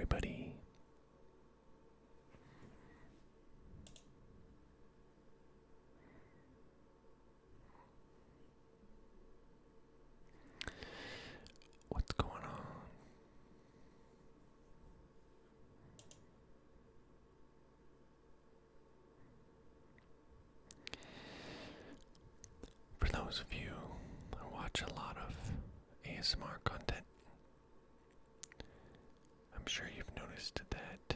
everybody. What's going on? For those of you who watch a lot of ASMR content, I'm sure you've noticed that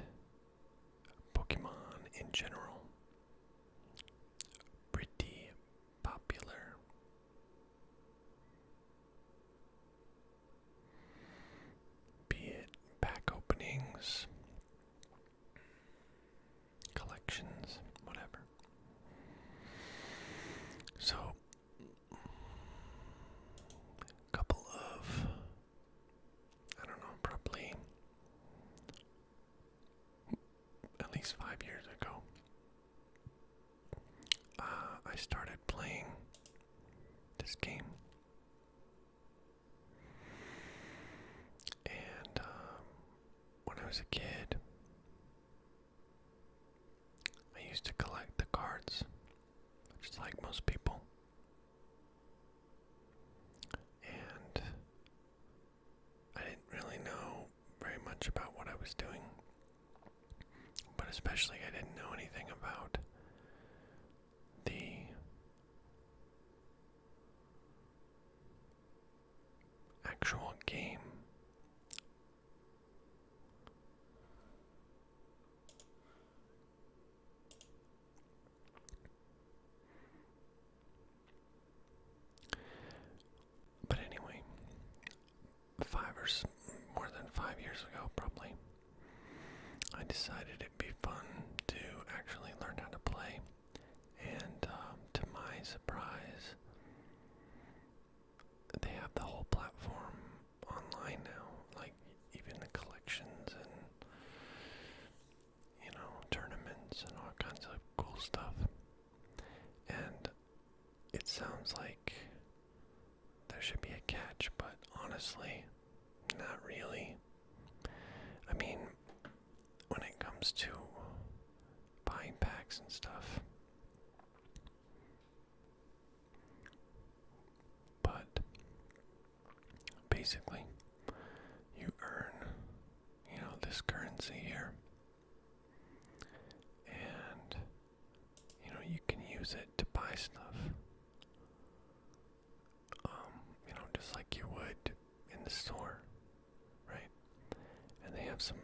Pokemon in general, pretty popular. Be it pack openings, collections, whatever. So, a couple of, I don't know, probably at least 5 years ago, I started playing this game. And when I was a kid, I used to collect the cards, just like most people. And I didn't really know very much about what I was doing, but especially I didn't know anything about the actual game. But anyway, more than 5 years ago, probably, I decided it'd be fun to actually learn how to play. And to my surprise, they have the whole platform online now, like even the collections and, tournaments and all kinds of cool stuff. And it sounds like there should be a catch, but honestly, not really. I mean, when it comes to buying packs and stuff, but basically, you earn, this currency here, and, you can use it to buy stuff, just like you would in the store, right? And they have some,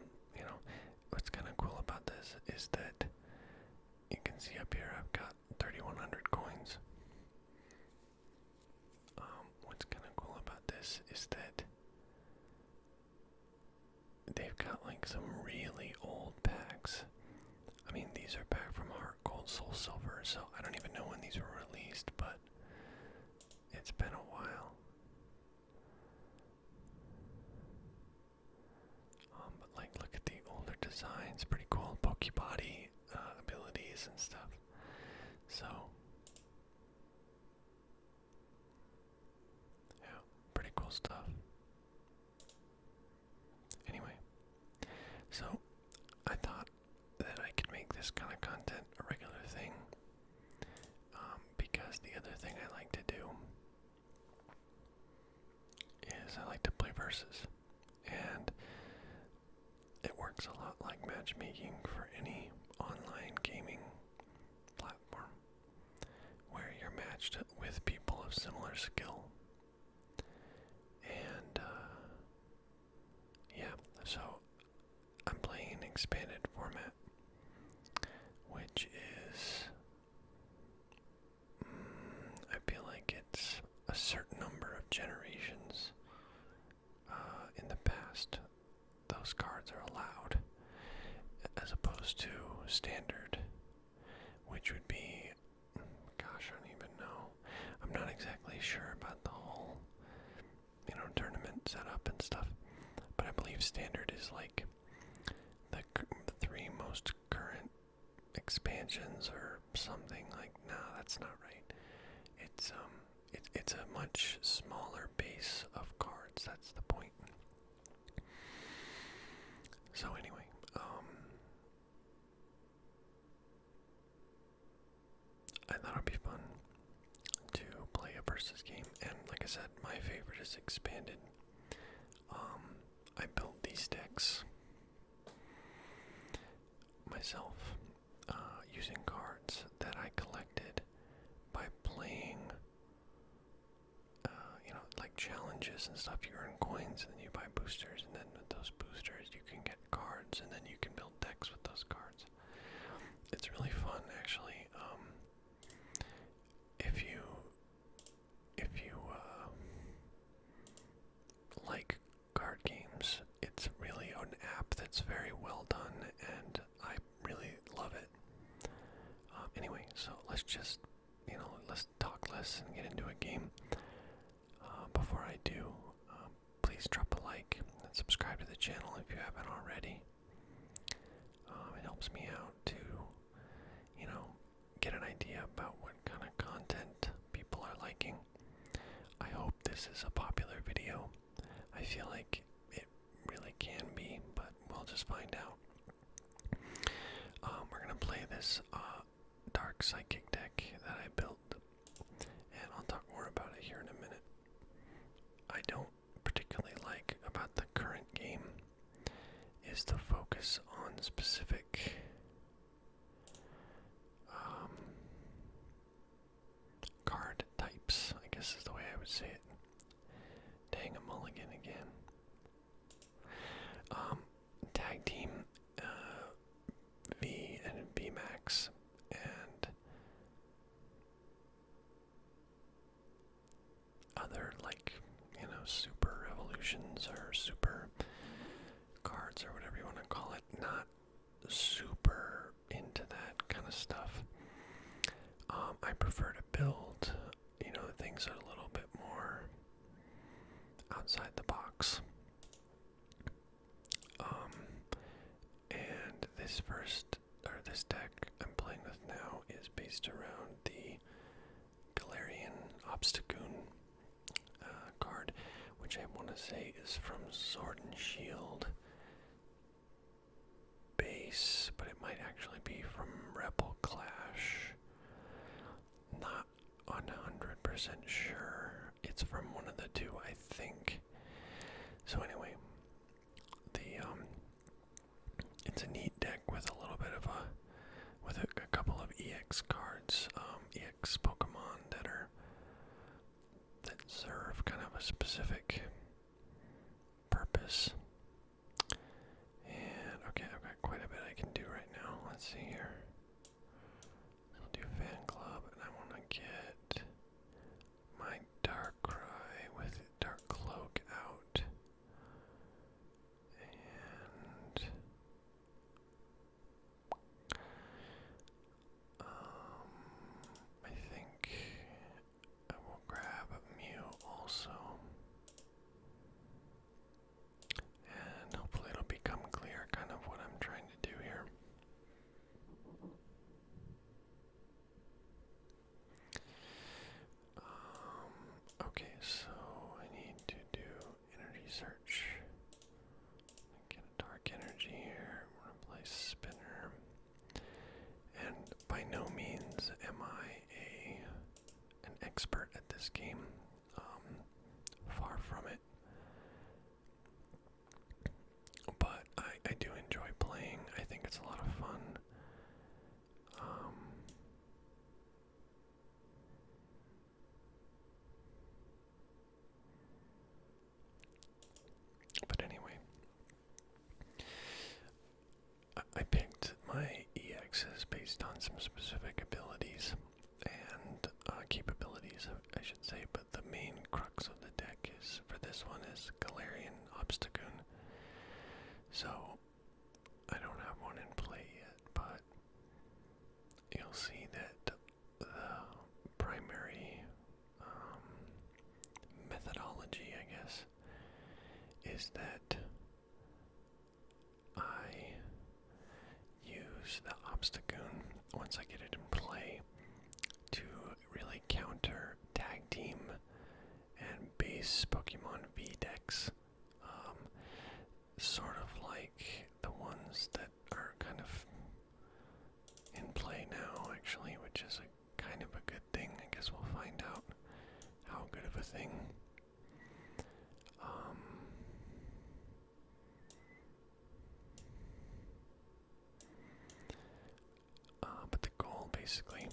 what's kind of cool about this is that you can see up here I've got 3,100 coins. What's kind of cool about this is that they've got like some really old packs. I mean, these are back from Heart Gold, Soul Silver, so I don't even know when these were released, but it's been a while. But like, look at the older designs, pretty cool Pokebody abilities and stuff. So, yeah, pretty cool stuff. Anyway, so I thought that I could make this kind of content a regular thing, because the other thing I like to do is I like to play versus, and it works a lot like matchmaking for any online gaming platform, where you're matched with people of similar skill. And yeah, so I'm playing an expanded format, which is, I feel like it's a certain number of generations. In the past, those cards are allowed, as opposed to standard, which would be, gosh, I don't even know. I'm not exactly sure about the whole, tournament setup and stuff, but I believe standard is like the 3 most current expansions or something. Like, no, that's not right. It's a much smaller base of cards. That's the point. So anyway, I thought it'd be fun to play a versus game, and like I said, my favorite is expanded. I built these decks myself, using cards that I collected by playing, like challenges and stuff. You earn coins, and then you buy boosters, and then with those boosters you can get cards, and then you can build decks with those cards. It's really fun, actually. If you like card games, it's really an app that's very well done, and I really love it. Anyway, so let's just, let's talk less and get into a game. Before I do, please drop a like and subscribe to the channel if you haven't already. It helps me out to, get an idea about what kind of content people are liking. I hope this is a popular video. I feel like it really can be, but we'll just find out. We're gonna play this Dark Psychic deck that I built, and I'll talk more about it here in a minute. I don't particularly like about the current game is the focus on specific card types, I guess is the way I would say it. Dang, a mulligan again. Tag team V and V Max, and other, like, super evolutions or super cards or whatever you want to call it. Not super into that kind of stuff. I prefer to build, things that are a little bit more outside the box. And this deck I'm playing with now is based around the Galarian Obstagoon card, which I want to say is from Sword and Shield base, but it might actually be from Rebel Clash. Not 100% sure. It's from one of the two, I think. So anyway, it's a neat deck with a little bit of a couple of EX cards, EX Pokemon that serve kind of a specific purpose. And okay, I've got quite a bit I can do right now. Let's see here. I'll do Fan Club, and I want to get my Darkrai with Dark Cloak out. And I think I will grab Mew also. And hopefully it'll become clear kind of what I'm trying to do here. Okay, so I need to do energy search. Get a dark energy here. I'm gonna play Spinner. And by no means am I an expert at this game. Far from it. But I do enjoy playing. I think it's a lot of fun. But anyway, I picked my EXs based on some specific abilities and capabilities, I should say, but the main crux of the deck is, for this one, is Galarian Obstagoon. So, I don't have one in play yet, but you'll see that the primary methodology, I guess, is that I use the Obstagoon, once I get it in play, to really counter tag team and base Pokemon V decks. Sort of like the basically,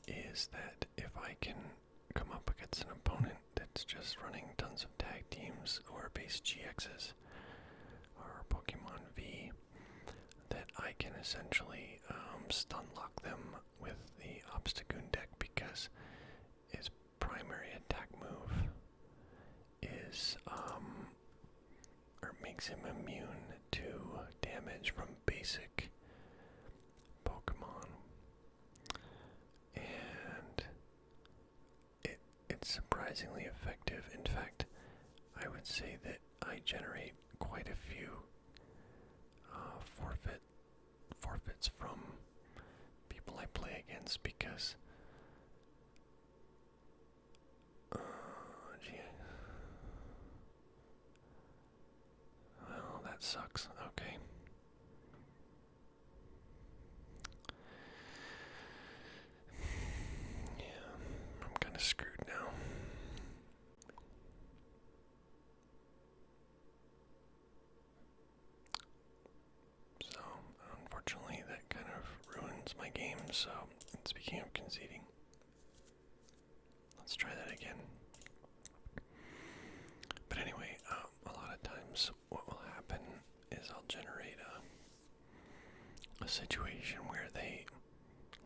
is that if I can come up against an opponent that's just running tons of tag teams or base GXs or Pokemon V, that I can essentially stun lock them with the Obstagoon deck because his primary attack move is, or makes him immune to damage from basic Pokemon. And it's surprisingly effective. In fact, I would say that I generate quite a few forfeits from people I play against because gee. Well, that sucks. Okay. Yeah, I'm kind of screwed now. So, unfortunately, that kind of ruins my game. So, speaking of conceding, let's try that again. But anyway, a lot of times what will happen is I'll generate a situation where they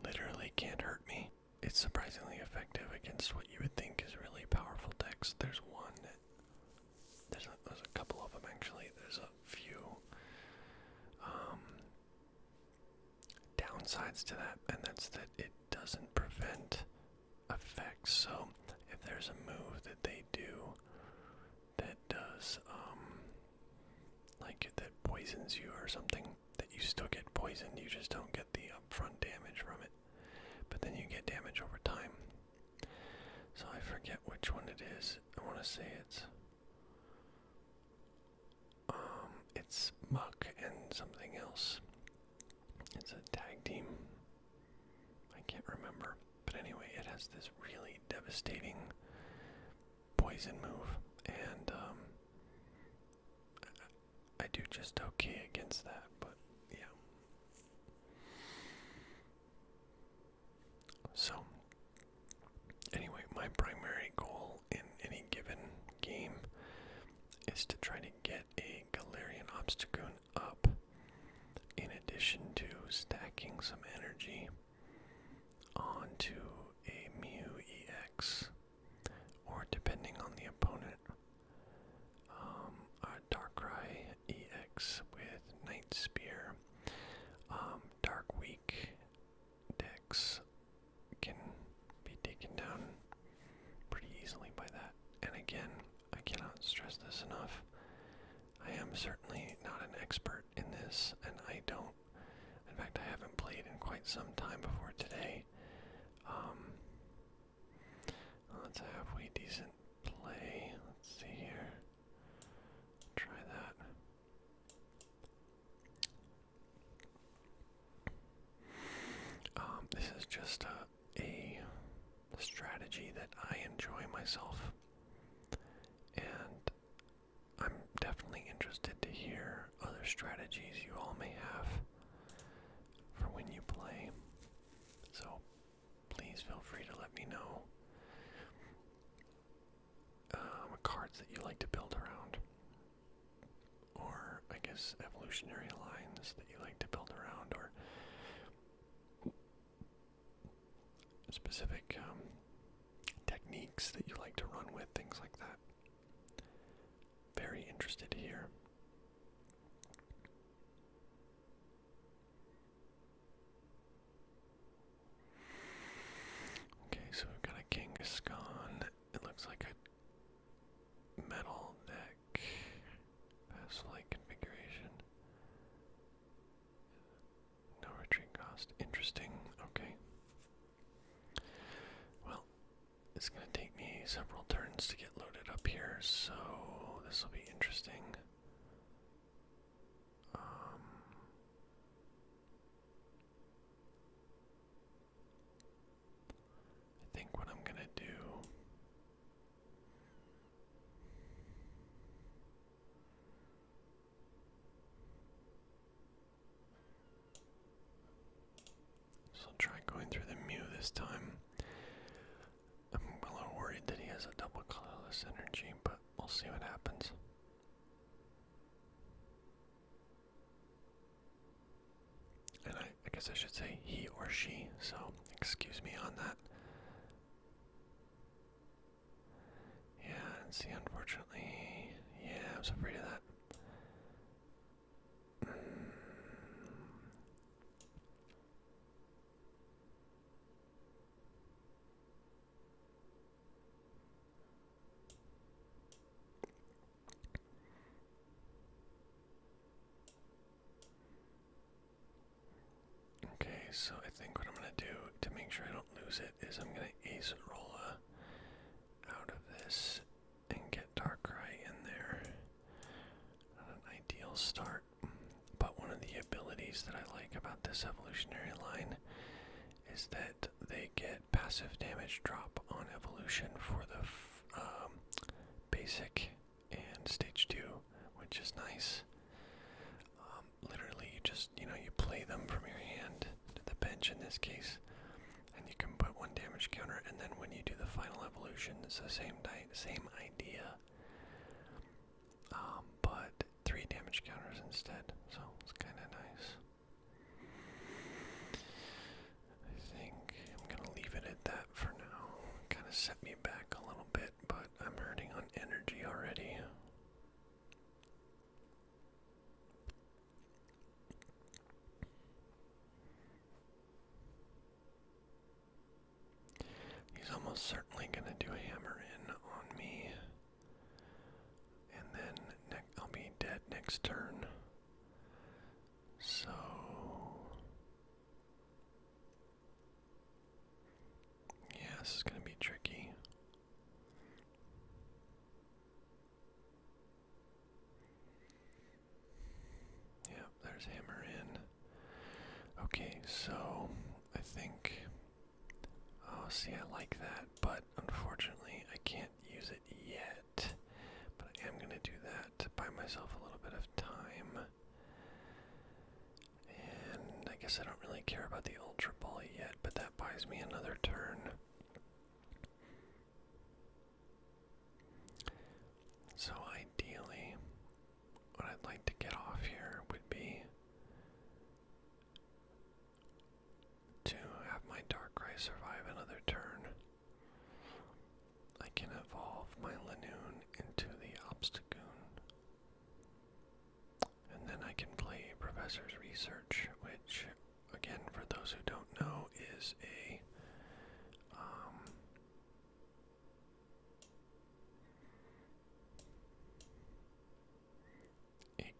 literally can't hurt me. It's surprisingly effective against what you would think is really powerful decks. There's one that there's a couple of them actually. There's a few downsides to that, and that's that it doesn't prevent effects. So if there's a move that they do that does like that poisons you or something, that you still get poisoned, you just don't get the upfront damage from it, but then you get damage over time. So I forget which one it is. I want to say it's Muck and something else. It's a tag team. I can't remember, but anyway, it has this really devastating poison move, and I do just okay against that, but yeah. So, anyway, my primary goal in any given game is to try to get a Galarian Obstagoon up, in addition to stacking some energy onto a Mew EX, or depending on the opponent, a Darkrai EX with Night Spear. Dark Weak decks can be taken down pretty easily by that. And again, I cannot stress this enough. I am certainly not an expert in this, and I don't. In fact, I haven't played in quite some time before today. Well, that's a halfway decent play. Let's see here. Try that. This is just a strategy that I enjoy myself, and I'm definitely interested to hear other strategies you all may have for when you play. So please feel free to let me know cards that you like to build around, or I guess evolutionary lines that you like to build around, or specific techniques that you like to run with, things like that. Very interested to hear. Okay, so we've got a Kangaskhan. It looks like a metal deck. Pass flight configuration. No retreat cost. Interesting. Okay. Well, it's going to take me several turns to get loaded up here, so this will be interesting. I think what I'm going to do this time. I'm a little worried that he has a double colorless energy, but we'll see what happens. And I guess I should say he or she, so excuse me on that. Yeah, and see, unfortunately, yeah, I was afraid of that. Okay, so I think what I'm going to do to make sure I don't lose it is I'm going to ace Rolla out of this and get Darkrai in there. Not an ideal start, but one of the abilities that I like about this evolutionary line is that they get passive damage drop on evolution for the basic and stage 2, which is nice. Literally, you just, you play them from your hand to the bench in this case, and you can put 1 damage counter, and then when you do the final evolution, it's the same idea, but 3 damage counters instead, so it's kind of nice. I think I'm going to leave it at that for now. Kind of set me back a little bit, but I'm hurting on energy already. He's almost certainly going to do a hammer in on me. And then I'll be dead next turn. So yeah, this is going to be tricky. Yep, there's hammer in. Okay, so I think, oh, see, I like that, but unfortunately I can't use it yet. But I am going to do that to buy myself a little bit of time. And I guess I don't really care about the Ultra Ball yet, but that buys me another turn. So ideally, what I'd like to get off here would be to have my Darkrai survive another turn. I can evolve my Lanoon into the Obstagoon. And then I can play Professor's Research, which, again, for those who don't know, is a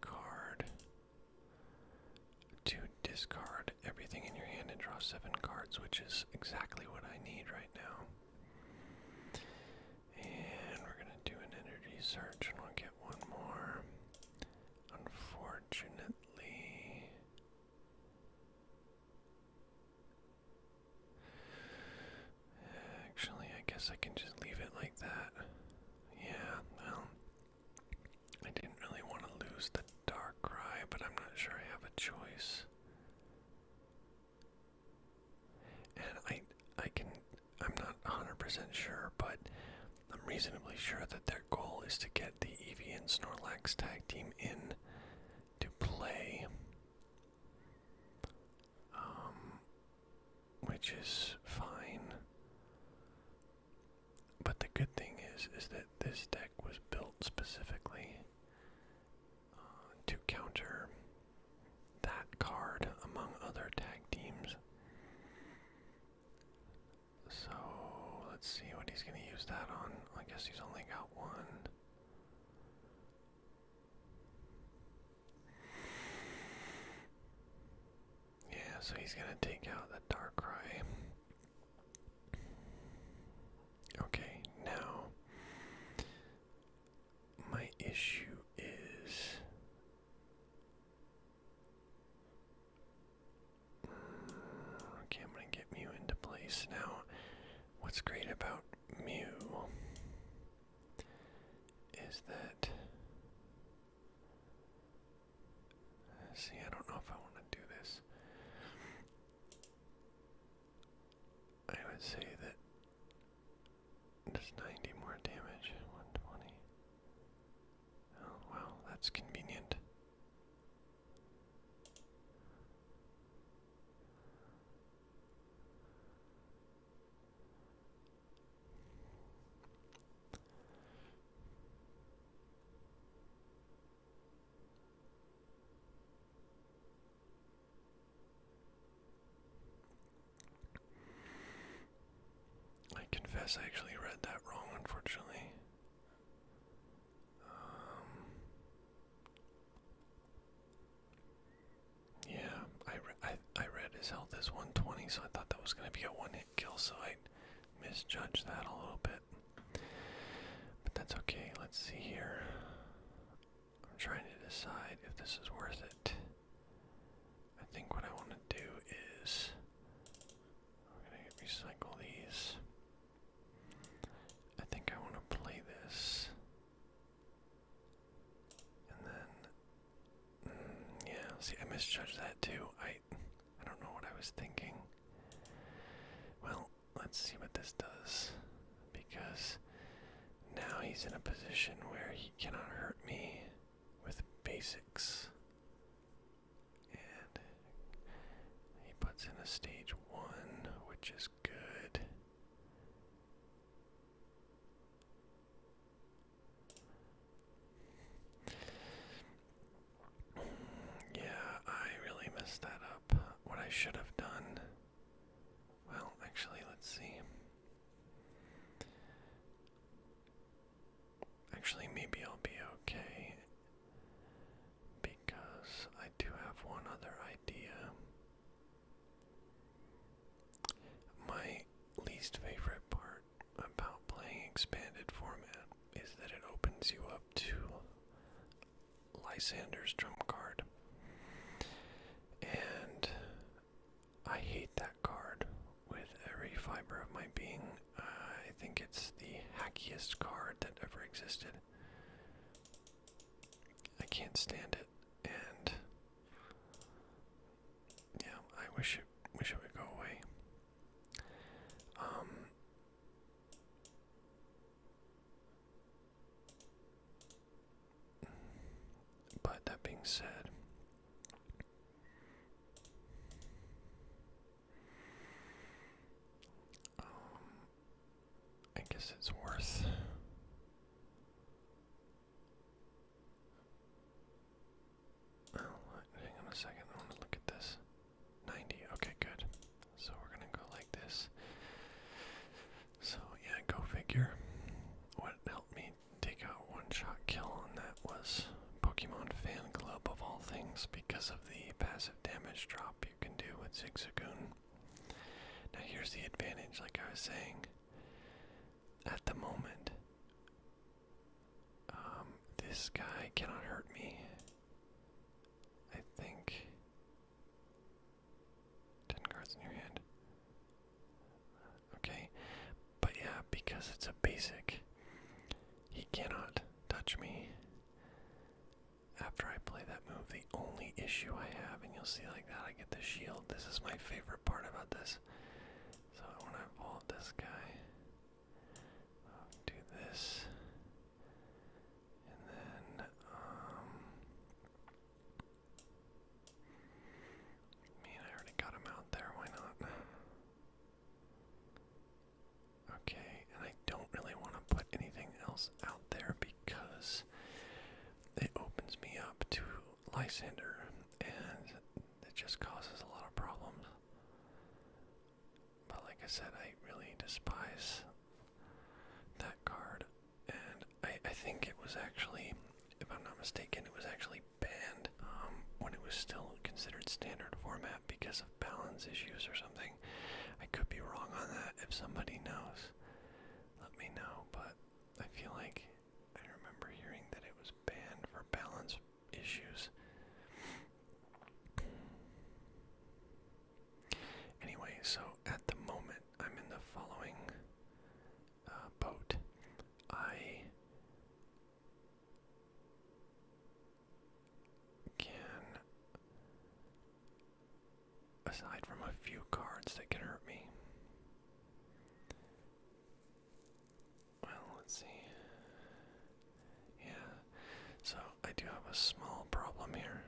card to discard everything in your hand and draw 7 cards, which is exactly what I need right now. And we're going to do an energy search, and we'll get one more. Unfortunately, actually, I guess I can just leave it like that. Yeah, well, I didn't really want to lose the Darkrai, but I'm not sure I have a choice. And I'm not 100% sure, but I'm reasonably sure that their goal is to get the Eevee and Snorlax tag team in to play. Which is fine. But the good thing is that this deck was built specifically to counter that card among other tag teams. So let's see what he's going to use that on. I guess he's only got one. Yeah, so he's going to take out the Darkrai. Okay, now my issue is okay, I'm going to get Mew into place. Now, what's great about Mew is that, see, I don't know if I want to do this. I say that does 90 more damage. 120. Oh, wow, that's convenient. I confess I actually read that wrong, unfortunately. Yeah, I read his health is 120, so I thought that was going to be a one-hit kill, so I misjudged that a little bit. But that's okay, let's see here. I'm trying to decide if this is worth it. I think what I want to do is I'm going to recycle these. I think I want to play this. And then, yeah, see, I misjudged that too. I don't know what I was thinking. Well, let's see what this does. Because now he's in a position where he cannot hurt me with basics. And he puts in a stage 1, which is good. Yeah, I really messed that up. What I should have done. Well, actually, let's see. Actually, maybe I'll be okay. Because I do have one other idea. My least favorite part about playing expanded format is that it opens you up to Lysander's drum card. And I hate that card with every fiber of my being. I think it's the hackiest card that ever existed. I can't stand it, and yeah, I wish it would go away. But that being said, I guess it's worth. Oh, hang on a second. I want to look at this. 90. Okay, good. So we're gonna go like this. So yeah, go figure. What helped me take out one-shot kill on that was Pokemon Fan Club of all things, because of the passive damage drop you can do with Zigzagoon. Now here's the advantage, like I was saying. At the moment, this guy cannot hurt me. I think 10 cards in your hand. Okay, but yeah, because it's a basic, he cannot touch me after I play that move. The only issue I have, and you'll see like that, I get the shield. This is my favorite part about this. So I want to evolve this guy. Do this. And then, I already got him out there, why not? Okay, and I don't really want to put anything else out there because it opens me up to Lysander, and it just causes a lot of problems. But like I said, I really despise that card, and I think it was actually, if I'm not mistaken, it was actually banned when it was still considered standard format because of balance issues or something. I could be wrong on that. If somebody knows, let me know, but I feel like I remember hearing that it was banned for balance issues. Anyway, so at the moment, I'm in the following boat. I can, aside from a few cards that can hurt me, a small problem here.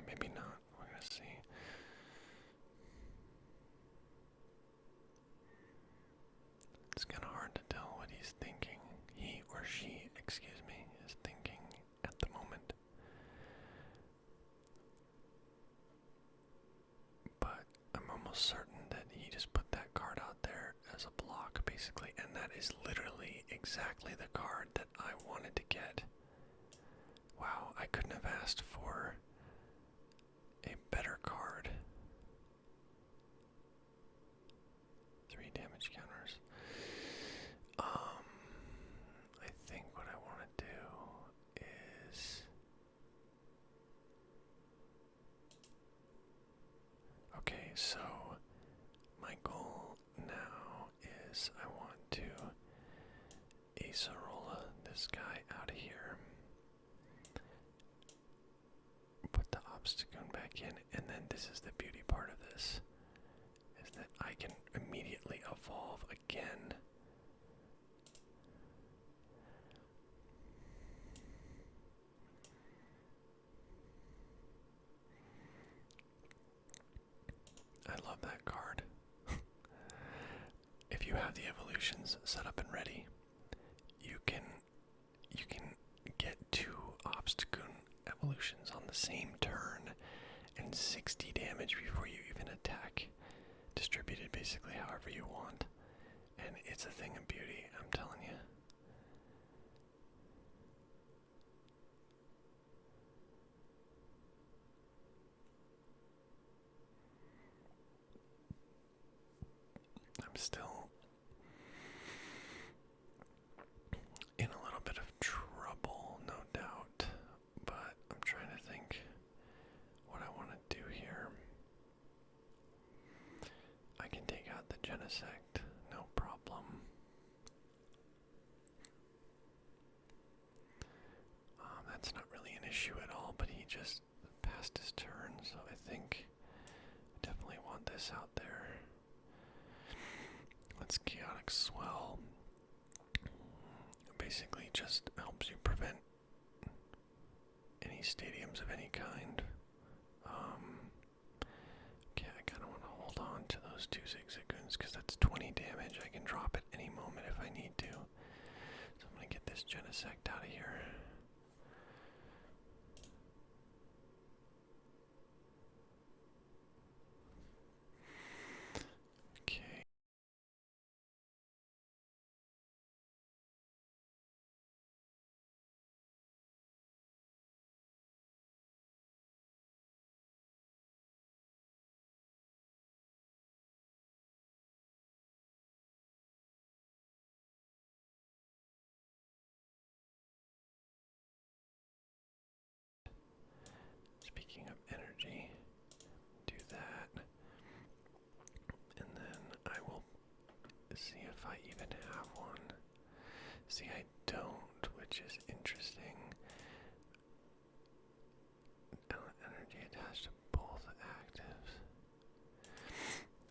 Maybe not. We're gonna see. It's kind of hard to tell what he's thinking. He or she, excuse me, is thinking at the moment. But I'm almost certain that he just put that card out there as a block, basically, and that is literally exactly the card that I wanted to get. Wow, I couldn't have asked for a better card. 3 damage counters. I think what I want to do is... Okay, so my goal now is I want to Acerola this guy out of here. Put the Obstagoon back in, and then this is the beauty part of this, is that I can immediately evolve again. I love that card. If you have the evolutions set up and ready, you can get 2 Obstagoon evolutions on the same turn and 60 damage before you even attack. Distributed basically however you want. And it's a thing of beauty, I'm telling you. I'm still in a little bit of trouble, no doubt, but I'm trying to think what I want to do here. I can take out the Genesect, no problem. That's not really an issue at all, but he just passed his turn, so I think I definitely want this out there. Let's Chaotic Swell. Basically just helps you prevent any stadiums of any kind. Okay, I kind of want to hold on to those 2 Zigzagoons because that's 20 damage. I can drop it any moment if I need to. So I'm going to get this Genesect out of here. Okay. Speaking of energy, do that. And then I will see if I even have one. See, I don't, which is interesting. Energy attached to both actives.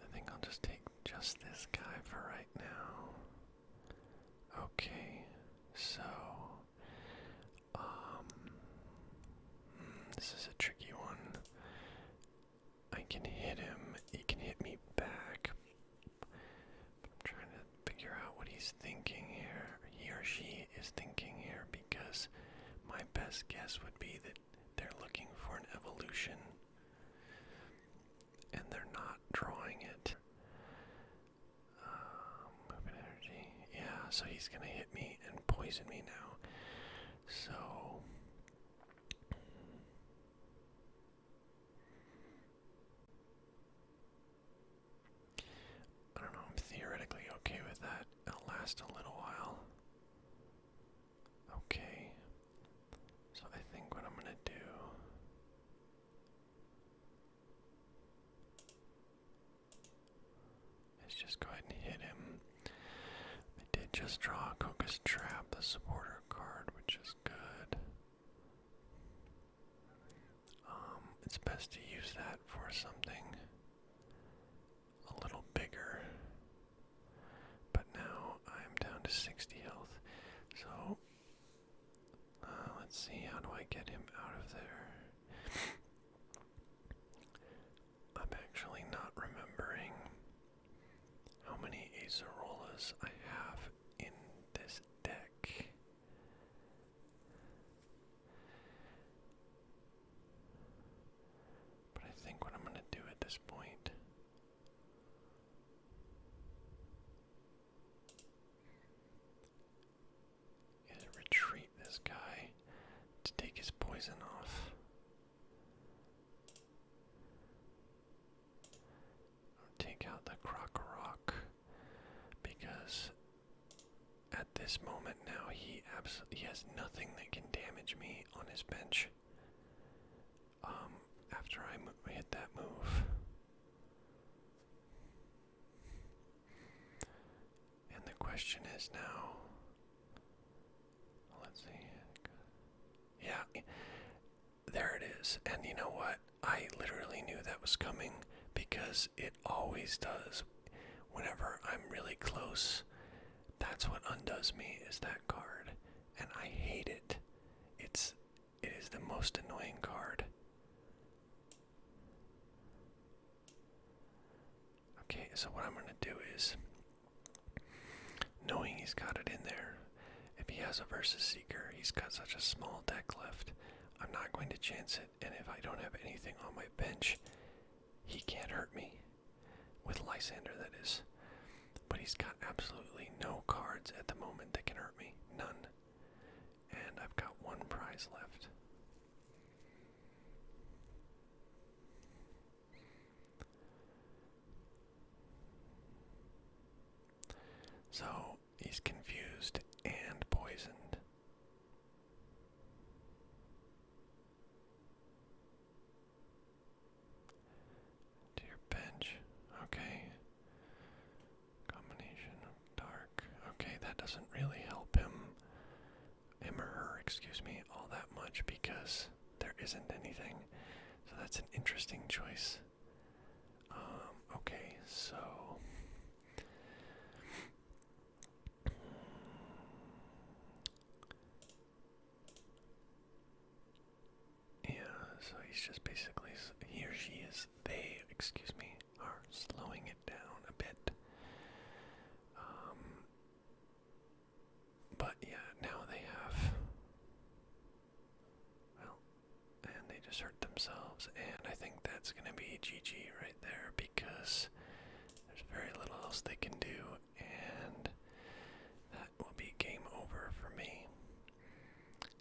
I think I'll just take just this guy for right now. Okay, so, this is a tricky one. I can hit him, he can hit me back. I'm trying to figure out what he's thinking here, he or she is thinking here, because my best guess would be that they're looking for an evolution, and they're not drawing it. Movement energy, yeah, so he's gonna hit me and poison me now, so... I don't know, I'm theoretically okay with that. It'll last a little while. Okay. So I think what I'm gonna do is just go ahead and hit him. I did just draw a Coca's Trap, the supporter card, which is good. it's best to use that for something a little bigger. But now I'm down to 60 health. So, let's see, how do I get him out of there? I'm actually not remembering how many Acerolas I have in this deck. But I think what I'm going to do at this point is retreat this guy to take his poison off. Take out the Krokorok, because at this moment now he has nothing that can damage me on his bench. After I hit that move, and the question is now, let's see, yeah, there it is. And you know what? I literally knew that was coming, because it always does. Whenever I'm really close, that's what undoes me, is that card. And I hate it. It is the most annoying card. Okay, so what I'm going to do is, knowing he's got it in there, if he has a Versus Seeker, he's got such a small deck left, I'm not going to chance it. And if I don't have anything on my bench, he can't hurt me. With Lysander, that is. But he's got absolutely no cards at the moment that can hurt me. None. And I've got one prize left. So, he's confused and poisoned. To your bench. Okay. Combination of dark. Okay, that doesn't really help him or her, excuse me, all that much, because there isn't anything. So that's an interesting choice. Okay, so yeah, so he's just basically, he or she is, they, excuse me, are slowing it down a bit. But yeah, now they have, well, and they just hurt themselves, and I think that's going to be GG right there, because there's very little else they can do, and that will be game over for me.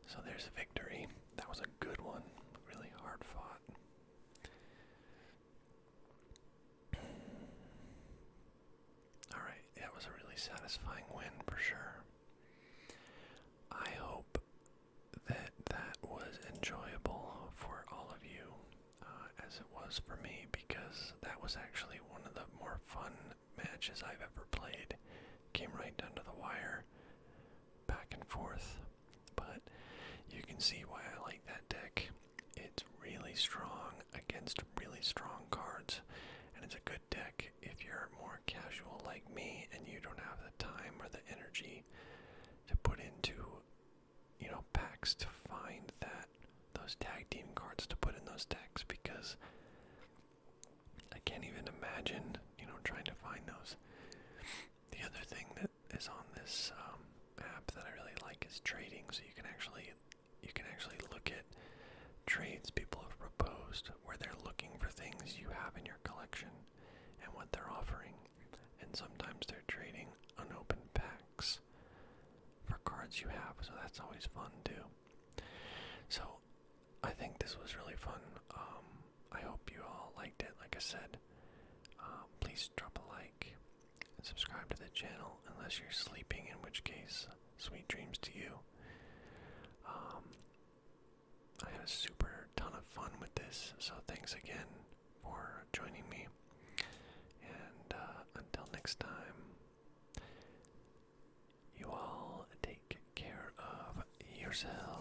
So there's a victory. That was a good one, really hard fought. Alright, that was a really satisfying win for sure. I hope that that was enjoyable for all of you, as it was for me, because that was actually one of the more fun matches I've ever played. Came right down to the wire, back and forth, but you can see why I like that deck. It's really strong against really strong cards, and it's a good deck if you're more casual like me and you don't have the time or the energy to put into, you know, packs to find those tag team cards to put in those decks, because I can't even imagine, you know, trying to find those. The other thing that is on this app that I really like is trading, so you can actually look at trades people have proposed where they're looking for things you have in your collection and what they're offering, and sometimes they're trading unopened packs for cards you have, so that's always fun too. So I think this was really fun. I hope you all liked it. Like I said, please drop a like and subscribe to the channel, unless you're sleeping, in which case, sweet dreams to you. I had a super ton of fun with this, so thanks again for joining me. And until next time, you all take care of yourselves.